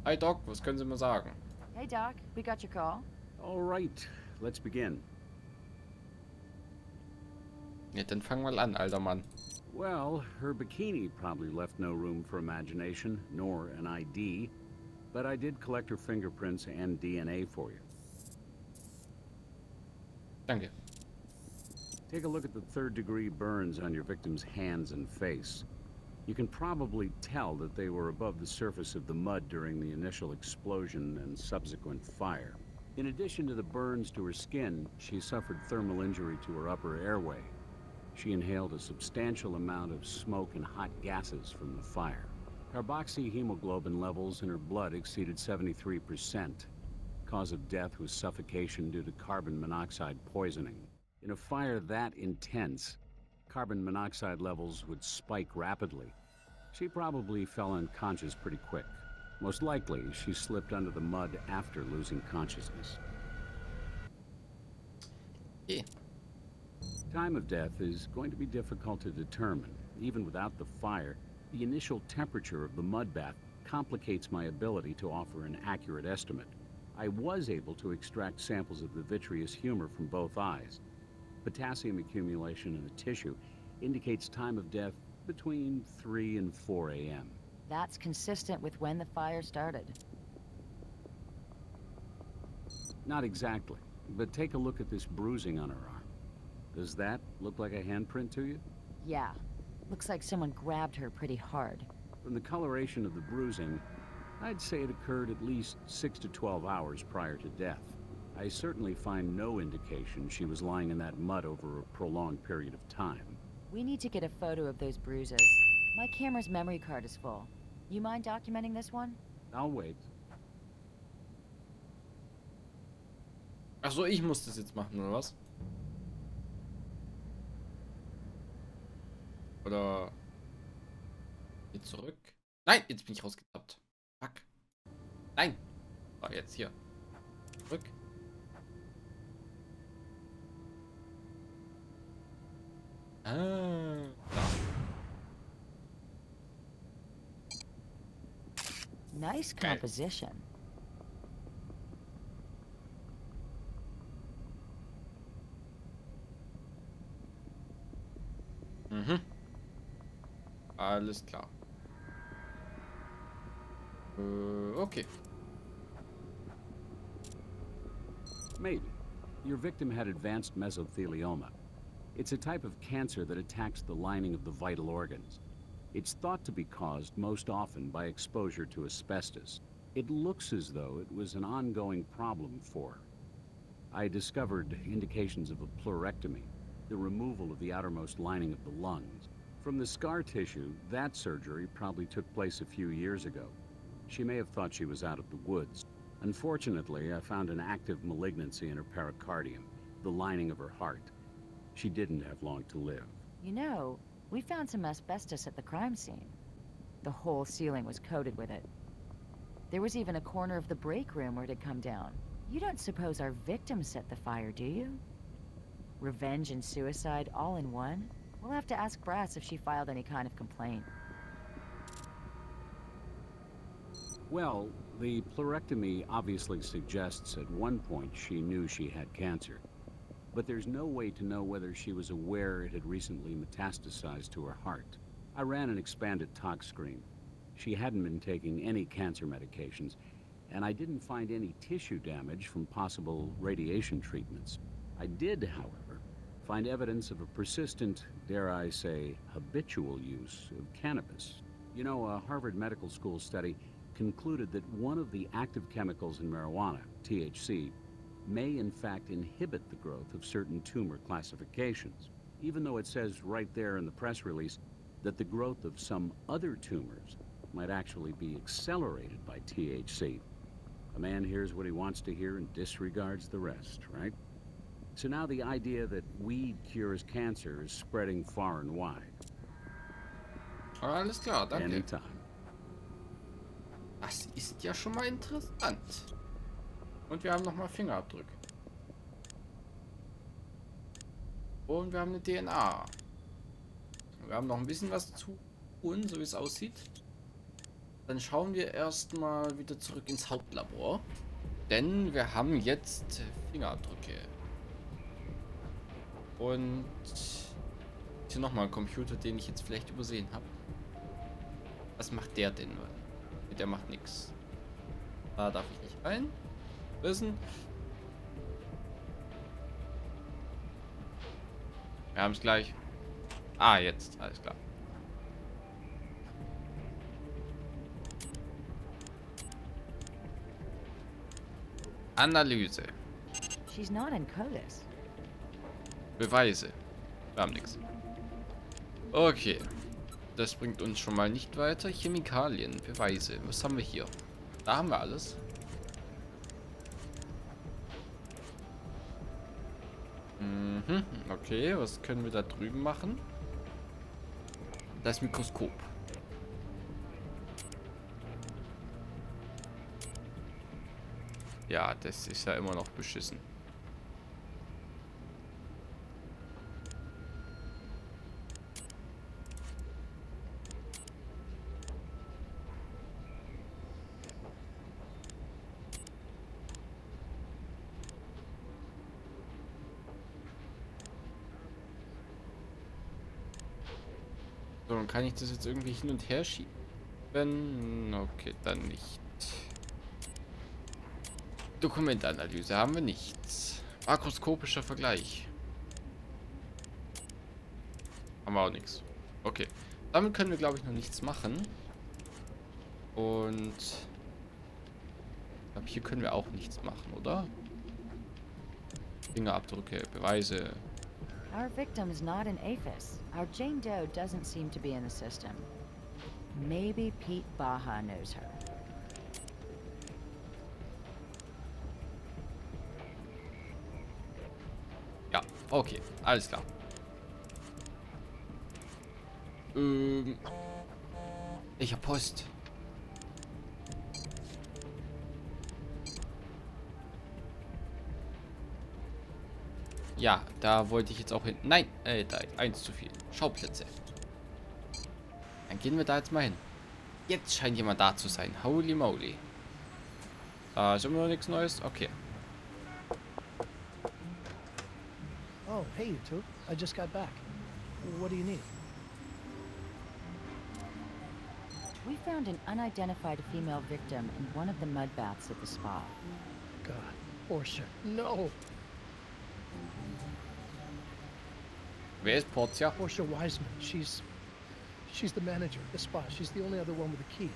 Hi Doc, was können Sie mir sagen? Hey, Doc. We got your call. All right, let's begin. Ja, dann fang mal an, alter Mann. Well, her bikini probably left no room for imagination, nor an ID, but I did collect her fingerprints and DNA for you. Danke. Take a look at the third-degree burns on your victim's hands and face. You can probably tell that they were above the surface of the mud during the initial explosion and subsequent fire. In addition to the burns to her skin, she suffered thermal injury to her upper airway. She inhaled a substantial amount of smoke and hot gases from the fire. Carboxyhemoglobin levels in her blood exceeded 73%. Cause of death was suffocation due to carbon monoxide poisoning. In a fire that intense, carbon monoxide levels would spike rapidly. She probably fell unconscious pretty quick. Most likely, she slipped under the mud after losing consciousness. Yeah. Time of death is going to be difficult to determine. Even without the fire, the initial temperature of the mud bath complicates my ability to offer an accurate estimate. I was able to extract samples of the vitreous humor from both eyes. Potassium accumulation in the tissue indicates time of death between 3 and 4 a.m. That's consistent with when the fire started. Not exactly, but take a look at this bruising on her arm. Does that look like a handprint to you? Yeah. Looks like someone grabbed her pretty hard. From the coloration of the bruising, I'd say it occurred at least 6 to 12 hours prior to death. I certainly find no indication she was lying in that mud over a prolonged period of time. We need to get a photo of those bruises. My camera's memory card is full. You mind documenting this one? I'll wait. Achso, ich muss das jetzt machen, oder was? Oder... Jetzt zurück? Nein, jetzt bin ich rausgetappt. Fuck. Nein. Oh, jetzt hier. Zurück. Ah. Da. Nice composition. Mhm. Alles klar. Okay. Maybe. Your victim had advanced mesothelioma. It's a type of cancer that attacks the lining of the vital organs. It's thought to be caused most often by exposure to asbestos. It looks as though it was an ongoing problem for her. I discovered indications of a pleurectomy, the removal of the outermost lining of the lungs. From the scar tissue, that surgery probably took place a few years ago. She may have thought she was out of the woods. Unfortunately, I found an active malignancy in her pericardium, the lining of her heart. She didn't have long to live. You know, we found some asbestos at the crime scene. The whole ceiling was coated with it. There was even a corner of the break room where it had come down. You don't suppose our victim set the fire, do you? Revenge and suicide all in one? We'll have to ask Brass if she filed any kind of complaint. Well, the pleurectomy obviously suggests at one point she knew she had cancer. But there's no way to know whether she was aware it had recently metastasized to her heart. I ran an expanded tox screen. She hadn't been taking any cancer medications, and I didn't find any tissue damage from possible radiation treatments. I did, however, find evidence of a persistent, dare I say, habitual use of cannabis. You know, a Harvard Medical School study concluded that one of the active chemicals in marijuana, THC, may in fact inhibit the growth of certain tumor classifications, even though it says right there in the press release that the growth of some other tumors might actually be accelerated by THC. A man hears what he wants to hear and disregards the rest, right? So now the idea that weed cures cancer is spreading far and wide. Alles klar, danke. Anytime. Das ist ja schon mal interessant. Und wir haben nochmal Fingerabdrücke. Und wir haben eine DNA. Wir haben noch ein bisschen was zu tun, so wie es aussieht. Dann schauen wir erstmal wieder zurück ins Hauptlabor. Denn wir haben jetzt Fingerabdrücke. Und hier nochmal ein Computer, den ich jetzt vielleicht übersehen habe. Was macht der denn? Der macht nichts. Da darf ich nicht rein. Wissen. Wir haben es gleich. Ah, jetzt. Alles klar. Analyse. She's not in CODIS. Beweise. Wir haben nichts. Okay. Das bringt uns schon mal nicht weiter. Chemikalien. Beweise. Was haben wir hier? Da haben wir alles. Mhm. Okay, was können wir da drüben machen? Das Mikroskop. Ja, das ist ja immer noch beschissen. So, dann kann ich das jetzt irgendwie hin und her schieben. Okay, dann nicht. Dokumentanalyse haben wir nichts. Makroskopischer Vergleich. Haben wir auch nichts. Okay. Damit können wir, glaube ich, noch nichts machen. Und ich glaube, hier können wir auch nichts machen, oder? Fingerabdrücke, Beweise. Our victim is not in APHIS. Our Jane Doe doesn't seem to be in the system. Maybe Pete Baja knows her. Ja, okay, alles klar. Ich hab Post. Ja, da wollte ich jetzt auch hin. Nein, da eins zu viel. Schauplätze. Dann gehen wir da jetzt mal hin. Jetzt scheint jemand da zu sein. Holy moly. Da ist immer noch nichts Neues. Okay. Oh, hey, you two. I just got back. What do you need? We found an unidentified female victim in one of the mud baths at the spa. God, Portia, no! Wer ist Portia? Portia Wiseman. She's the manager at the spa. She's the only other one with a key.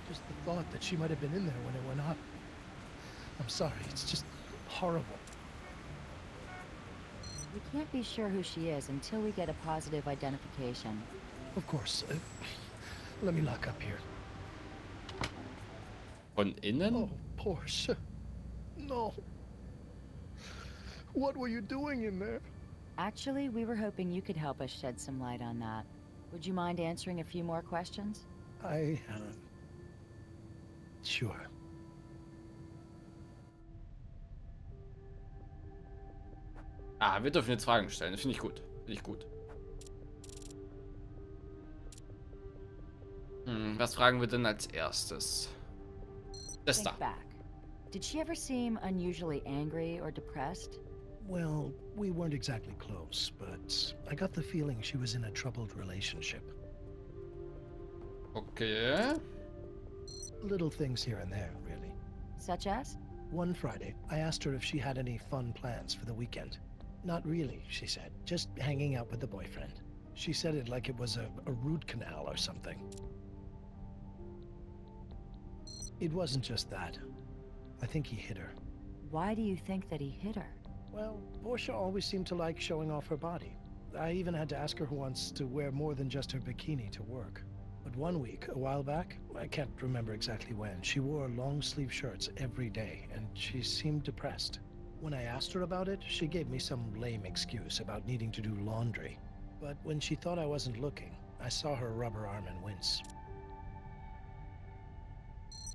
Just the thought that she might have been in there when it went up. I'm sorry. It's just horrible. We can't be sure who she is until we get a positive identification. Of course. Let me lock up here. Von innen? Oh, Portia. No. What were you doing in there? Actually, we were hoping you could help us shed some light on that. Would you mind answering a few more questions? Sure. Ah, wir dürfen jetzt Fragen stellen. Das finde ich gut. Finde ich gut. Was fragen wir denn als erstes? Das Think da. back. Did she ever seem unusually angry or depressed? Well, we weren't exactly close, but I got the feeling she was in a troubled relationship. Okay. Little things here and there, really. Such as? One Friday, I asked her if she had any fun plans for the weekend. Not really, she said. Just hanging out with the boyfriend. She said it like it was a root canal or something. It wasn't just that. I think he hit her. Why do you think that he hit her? Well, Portia always seemed to like showing off her body. I even had to ask her once to wear more than just her bikini to work. But one week, a while back, I can't remember exactly when, she wore long-sleeve shirts every day, and she seemed depressed. When I asked her about it, she gave me some lame excuse about needing to do laundry. But when she thought I wasn't looking, I saw her rub her arm and wince.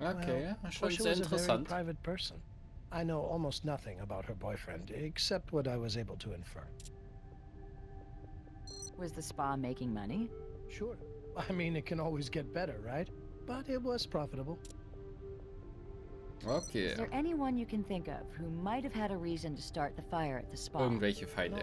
Okay, Well, schon Portia sehr was a very interessant. private person. I know almost nothing about her boyfriend, except what I was able to infer. Was the spa making money? Sure. I mean, it can always get better, right? but it was profitable. Okay. Is there anyone you can think of who might have had a reason to start the fire at the spa? Irgendwelche Feinde.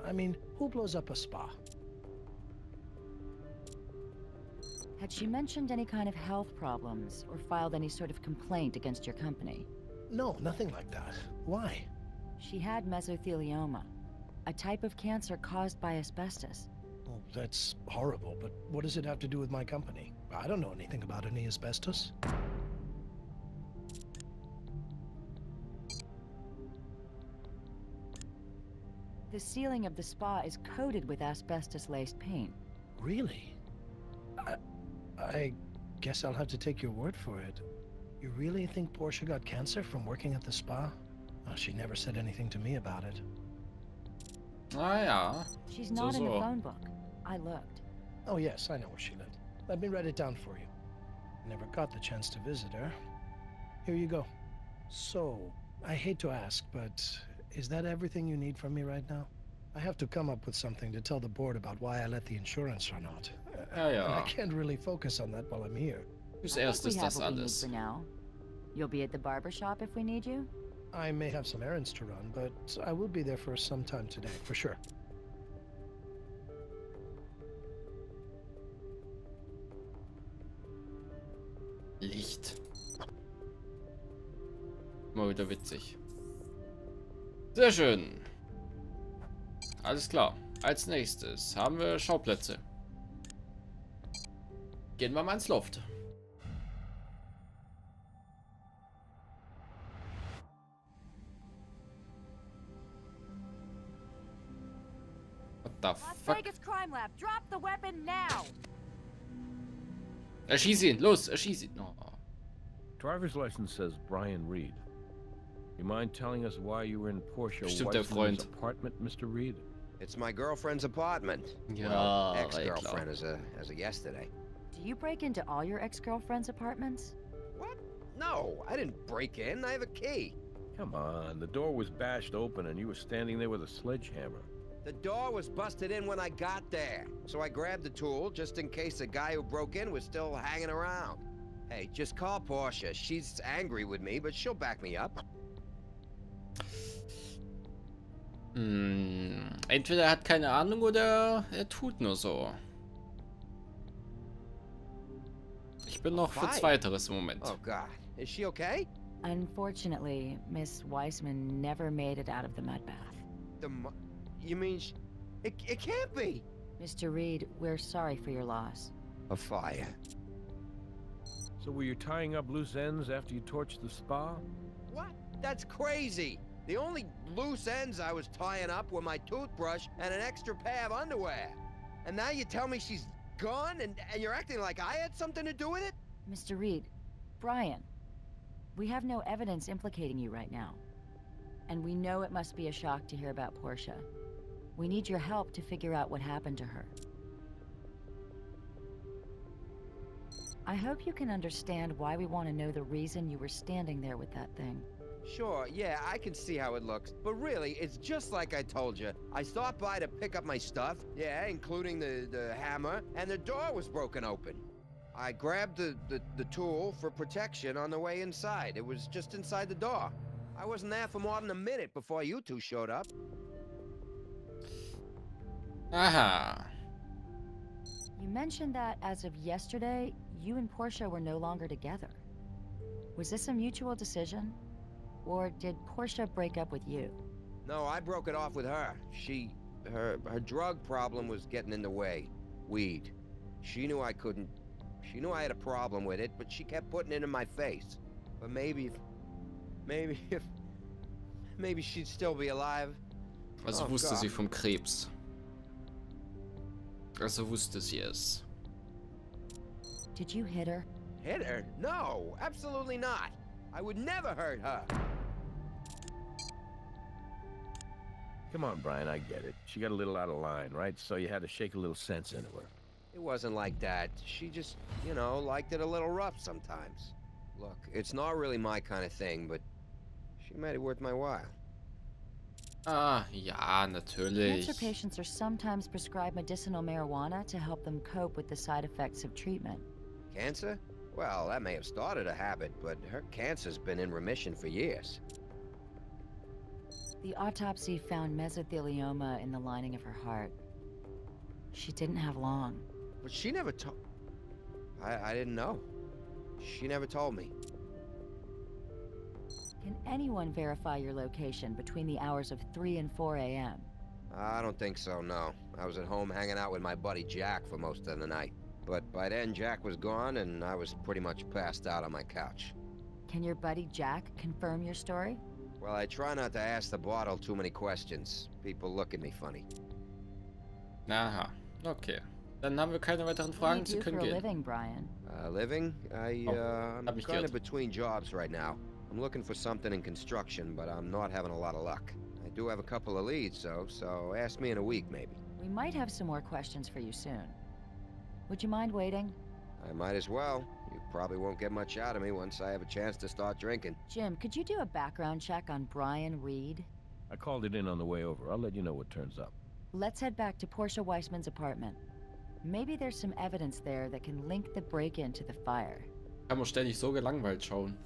I mean, who blows up a spa? Had she mentioned any kind of health problems or filed any sort of complaint against your company? No, nothing like that. Why? She had mesothelioma, a type of cancer caused by asbestos. Oh, that's horrible, but what does it have to do with my company? I don't know anything about any asbestos. The ceiling of the spa is coated with asbestos-laced paint. Really? I guess I'll have to take your word for it. You really think Portia got cancer from working at the spa? Oh, she never said anything to me about it. Ah ja. She's not in the so. phone book. I looked. Oh yes, I know where she lived. Let me write it down for you. Never got the chance to visit her. Here you go. So, I hate to ask, but is that everything you need from me right now? I have to come up with something to tell the board about why I let the insurance run out. Ja, And I ja. can't really focus on that while I'm here. Fürs I think Erste we ist have das what we need alles. for now. You'll be at the barber shop if we need you? I may have some errands to run, but I will be there for some time today, for sure. Licht. Mal wieder witzig. Sehr schön. Alles klar. Als nächstes haben wir Schauplätze. Gehen wir mal ins Loft. What the Las fuck? Vegas Crime Lab, drop the weapon now! Erschieß ihn! Los, erschieß ihn! Oh. Driver's license says Brian Reed. You mind telling us why you were in Portia Bestimmt der Weissman's Freund. apartment, Mr. Reed? It's my girlfriend's apartment. Ja, Well, ey, ex-girlfriend klar. as of yesterday. Do you break into all your ex-girlfriend's apartments? What? No, I didn't break in. I have a key. Come on, the door was bashed open and you were standing there with a sledgehammer. The door was busted in when I got there, so I grabbed the tool just in case the guy who broke in was still hanging around. Hey, just call Portia. She's angry with me, but she'll back me up. Entweder er hat keine Ahnung oder er tut nur so. Ich bin noch für Why? Zweiteres im Moment. Oh, God. Is she okay? Unfortunately, Miss Weissman never made it out of the mud bath. You mean it can't be. Mr. Reed, we're sorry for your loss. A fire. So were you tying up loose ends after you torched the spa? What? That's crazy. The only loose ends I was tying up were my toothbrush and an extra pair of underwear. And now you tell me she's gone and you're acting like I had something to do with it? Mr. Reed, Brian, we have no evidence implicating you right now. And we know it must be a shock to hear about Portia. We need your help to figure out what happened to her. I hope you can understand why we want to know the reason you were standing there with that thing. Sure, yeah, I can see how it looks. But really, it's just like I told you. I stopped by to pick up my stuff, yeah, including the hammer, and the door was broken open. I grabbed the tool for protection on the way inside. It was just inside the door. I wasn't there for more than a minute before you two showed up. Aha. You mentioned that as of yesterday, you and Portia were no longer together. Was this a mutual decision? Or did Portia break up with you? No, I broke it off with her. Her drug problem was getting in the way. Weed. She knew I couldn't. She knew I had a problem with it, but she kept putting it in my face. But maybe she'd still be alive. Also Oh, wusste God. sie vom Krebs. Also wusste sie es. Did you hit her? Hit her? No, absolutely not. I would never hurt her. Come on, Brian, I get it. She got a little out of line, right? So you had to shake a little sense into her. It wasn't like that. She just, liked it a little rough sometimes. Look, it's not really my kind of thing, but she made it worth my while. Ah, ja, natürlich. Cancer patients are sometimes prescribed medicinal marijuana to help them cope with the side effects of treatment. Cancer? Well, that may have started a habit, but her cancer's been in remission for years. The autopsy found mesothelioma in the lining of her heart. She didn't have long. But she never told... I didn't know. She never told me. Can anyone verify your location between the hours of 3 and 4 a.m.? I don't think so, no. I was at home hanging out with my buddy Jack for most of the night. But by then, Jack was gone, and I was pretty much passed out on my couch. Can your buddy Jack confirm your story? Well, I try not to ask the bottle too many questions. People look at me funny. Aha, okay. Dann haben wir keine weiteren What Fragen, do Sie you do können for a gehen. living, Brian? Living? I'm hab mich kind geirrt. of between jobs right now. I'm looking for something in construction, but I'm not having a lot of luck. I do have a couple of leads, though, so ask me in a week, maybe. We might have some more questions for you soon. Would you mind waiting? I might as well. You probably won't get much out of me once I have a chance to start drinking. Jim, could you do a background check on Brian Reed? I called it in on the way over. I'll let you know what turns up. Let's head back to Portia Weissman's apartment. Maybe there's some evidence there that can link the break-in to the fire. Kann man ständig so gelangweilt schauen.